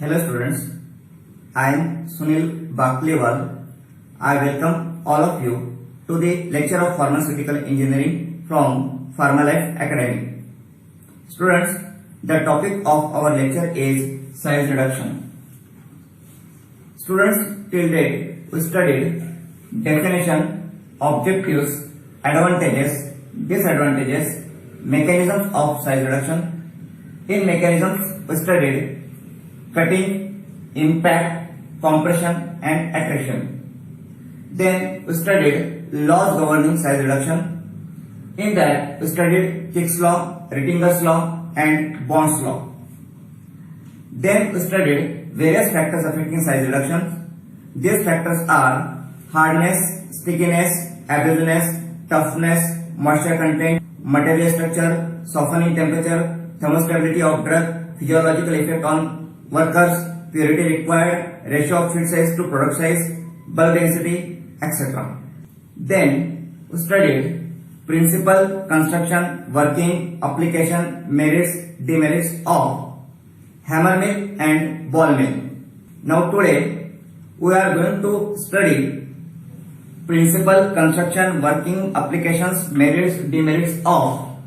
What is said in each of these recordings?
Hello students, I am Sunil Baklewal. I welcome all of you to the lecture of Pharmaceutical Engineering from Pharmalife Academy. Students, the topic of our lecture is size reduction. Students, till date we studied definition, objectives, advantages, disadvantages, mechanisms of size reduction. In mechanisms we studied cutting, impact, compression and attrition. Then we studied laws governing size reduction. In that we studied Fick's law, Rittinger's law and Bond's law. Then we studied various factors affecting size reduction. These factors are hardness, stickiness, abrasiveness, toughness, moisture content, material structure, softening temperature, thermostability of drug, physiological effect on workers, purity required, ratio of feed size to product size, bulk density, etc. Then we studied principle, construction, working, application, merits, demerits of hammer mill and ball mill. Now today we are going to study principle, construction, working, applications, merits, demerits of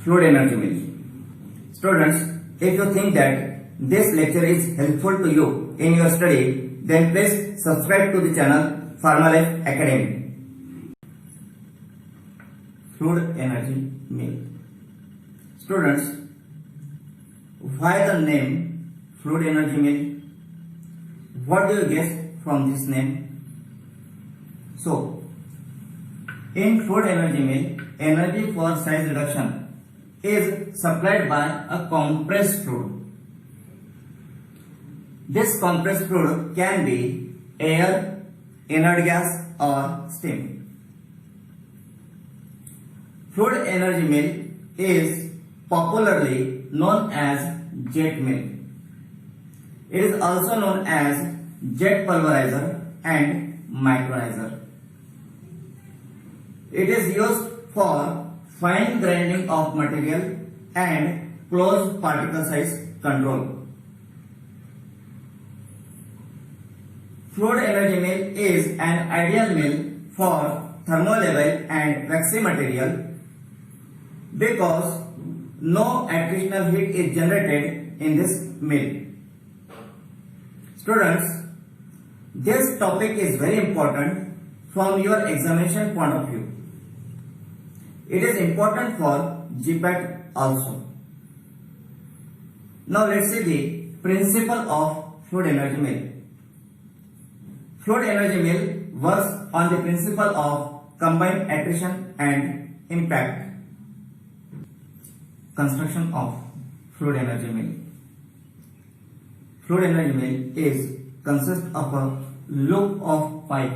fluid energy mill. Students, if you think that this lecture is helpful to you in your study, then please subscribe to the channel Pharmalife Academy. Fluid energy mill. Students, why the name fluid energy mill? What do you guess from this name? So, in fluid energy mill, energy for size reduction is supplied by a compressed fluid. This compressed fluid can be air, inert gas or steam. Fluid energy mill is popularly known as jet mill. It is also known as jet pulverizer and micronizer. It is used for fine grinding of material and closed particle size control. Fluid energy mill is an ideal mill for thermolabile and waxy material because no additional heat is generated in this mill. Students, this topic is very important from your examination point of view. It is important for GPAT also. Now let's see the principle of fluid energy mill. Fluid energy mill works on the principle of combined attrition and impact. Construction of fluid energy mill. Fluid energy mill consists of a loop of pipe.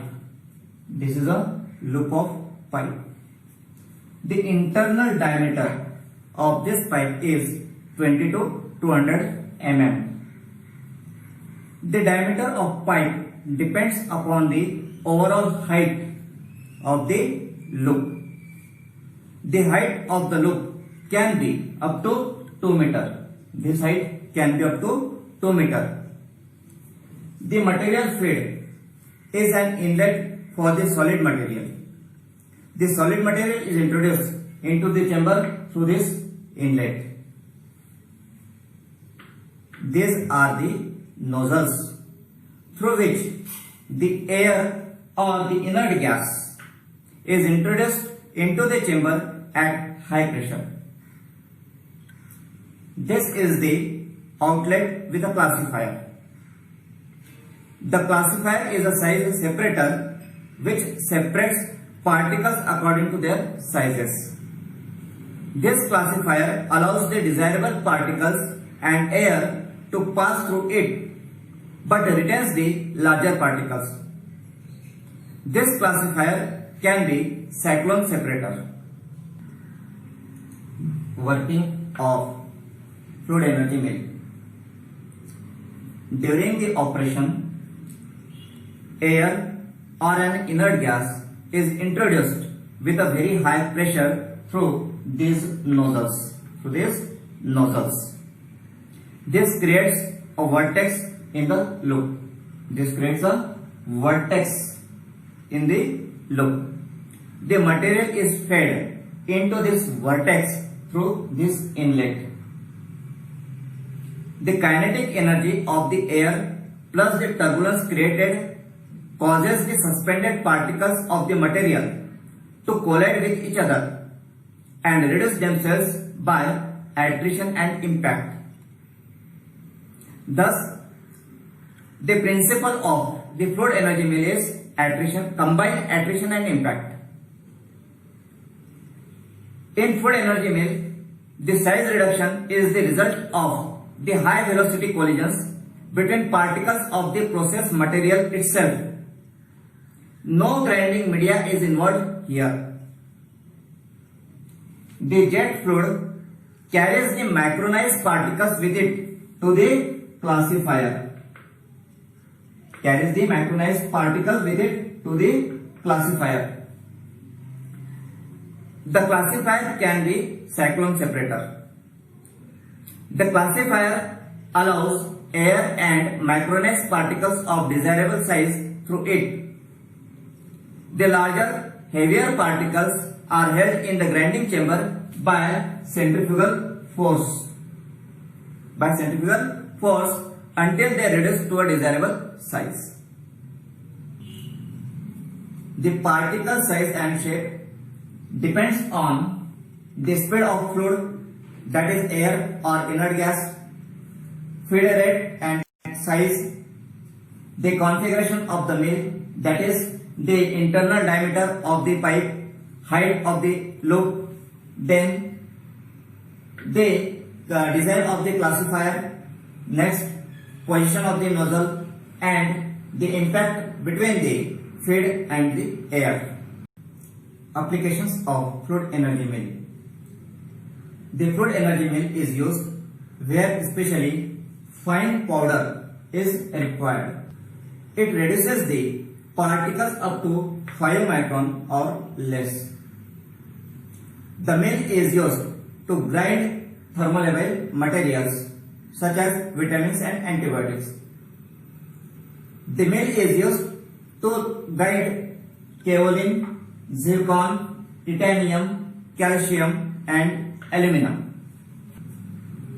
This is a loop of pipe. The internal diameter of this pipe is 20 to 200 mm. The diameter of pipe depends upon the overall height of the loop. The height of the loop can be up to 2 meter. This height can be up to 2 meter. The material feed is an inlet for the solid material. The solid material is introduced into the chamber through this inlet. These are the nozzles through which the air or the inert gas is introduced into the chamber at high pressure. This is the outlet with a classifier. The classifier is a size separator which separates particles according to their sizes. This classifier allows the desirable particles and air to pass through it but retains the larger particles. This classifier can be cyclone separator. Working of fluid energy mill. During the operation, air or an inert gas is introduced with a very high pressure through these nozzles. This creates a vertex in the loop. This creates a vertex in the loop. The material is fed into this vertex through this inlet. The kinetic energy of the air plus the turbulence created causes the suspended particles of the material to collide with each other and reduce themselves by attrition and impact. Thus, the principle of the fluid energy mill is attrition, combined attrition and impact. In fluid energy mill, the size reduction is the result of the high velocity collisions between particles of the process material itself. No grinding media is involved here. The jet fluid carries the micronized particles with it to the classifier. Carries the micronized particles with it to the classifier. The classifier can be cyclone separator. The classifier allows air and micronized particles of desirable size through it. The larger, heavier particles are held in the grinding chamber by centrifugal force. Until they reduce to a desirable size. The particle size and shape depends on the speed of fluid, that is air or inert gas, feed rate and size, the configuration of the mill, that is the internal diameter of the pipe, height of the loop, then the design of the classifier, next position of the nozzle and the impact between the feed and the air. Applications of fluid energy mill. The fluid energy mill is used where especially fine powder is required. It reduces the particles up to 5 micron or less. The mill is used to grind thermolabile materials such as vitamins and antibiotics. The mill is used to grind kaolin, zircon, titanium, calcium and aluminum.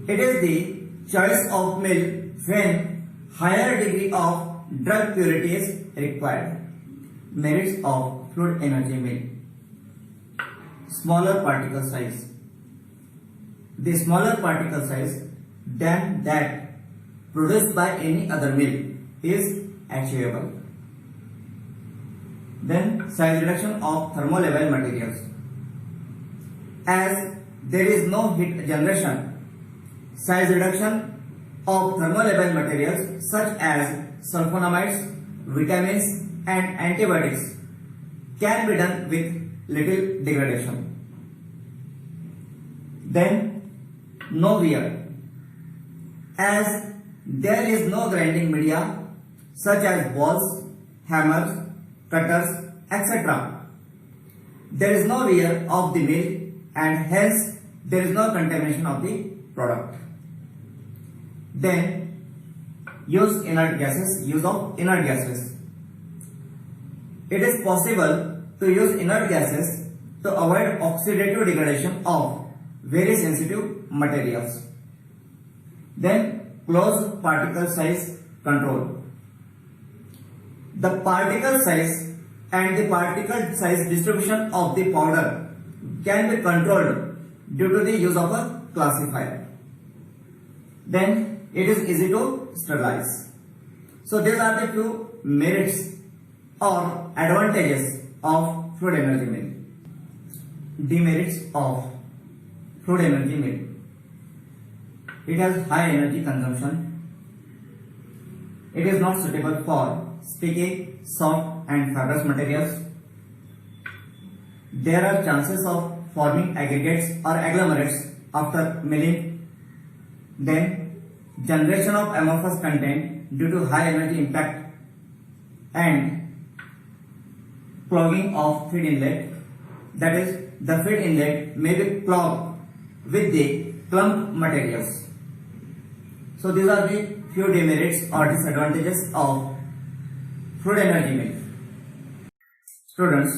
It is the choice of mill when higher degree of drug purity is required. Merits of fluid energy mill. Smaller particle size. The smaller particle size than that produced by any other mill is achievable. Then size reduction of thermolabile materials. As there is no heat generation, size reduction of thermolabile materials such as sulfonamides, vitamins and antibiotics can be done with little degradation. Then no wear. As there is no grinding media such as balls, hammers, cutters, etc. There is no wear of the mill and hence there is no contamination of the product. Then use of inert gases. It is possible to use inert gases to avoid oxidative degradation of very sensitive materials. Then close particle size control. The particle size and the particle size distribution of the powder can be controlled due to the use of a classifier. Then it is easy to sterilize. So these are the few merits or advantages of fluid energy mill. Demerits of fluid energy mill. It has high energy consumption. It is not suitable for sticky, soft and fibrous materials. There are chances of forming aggregates or agglomerates after milling. Then generation of amorphous content due to high energy impact and clogging of feed inlet, that is the feed inlet may be clogged with the clump materials. So these are the few demerits or disadvantages of food energy milk. Students,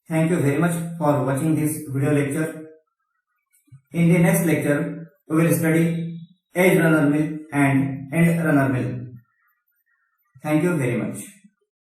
thank you very much for watching this video lecture. In the next lecture, we will study edge runner milk and end runner milk. Thank you very much.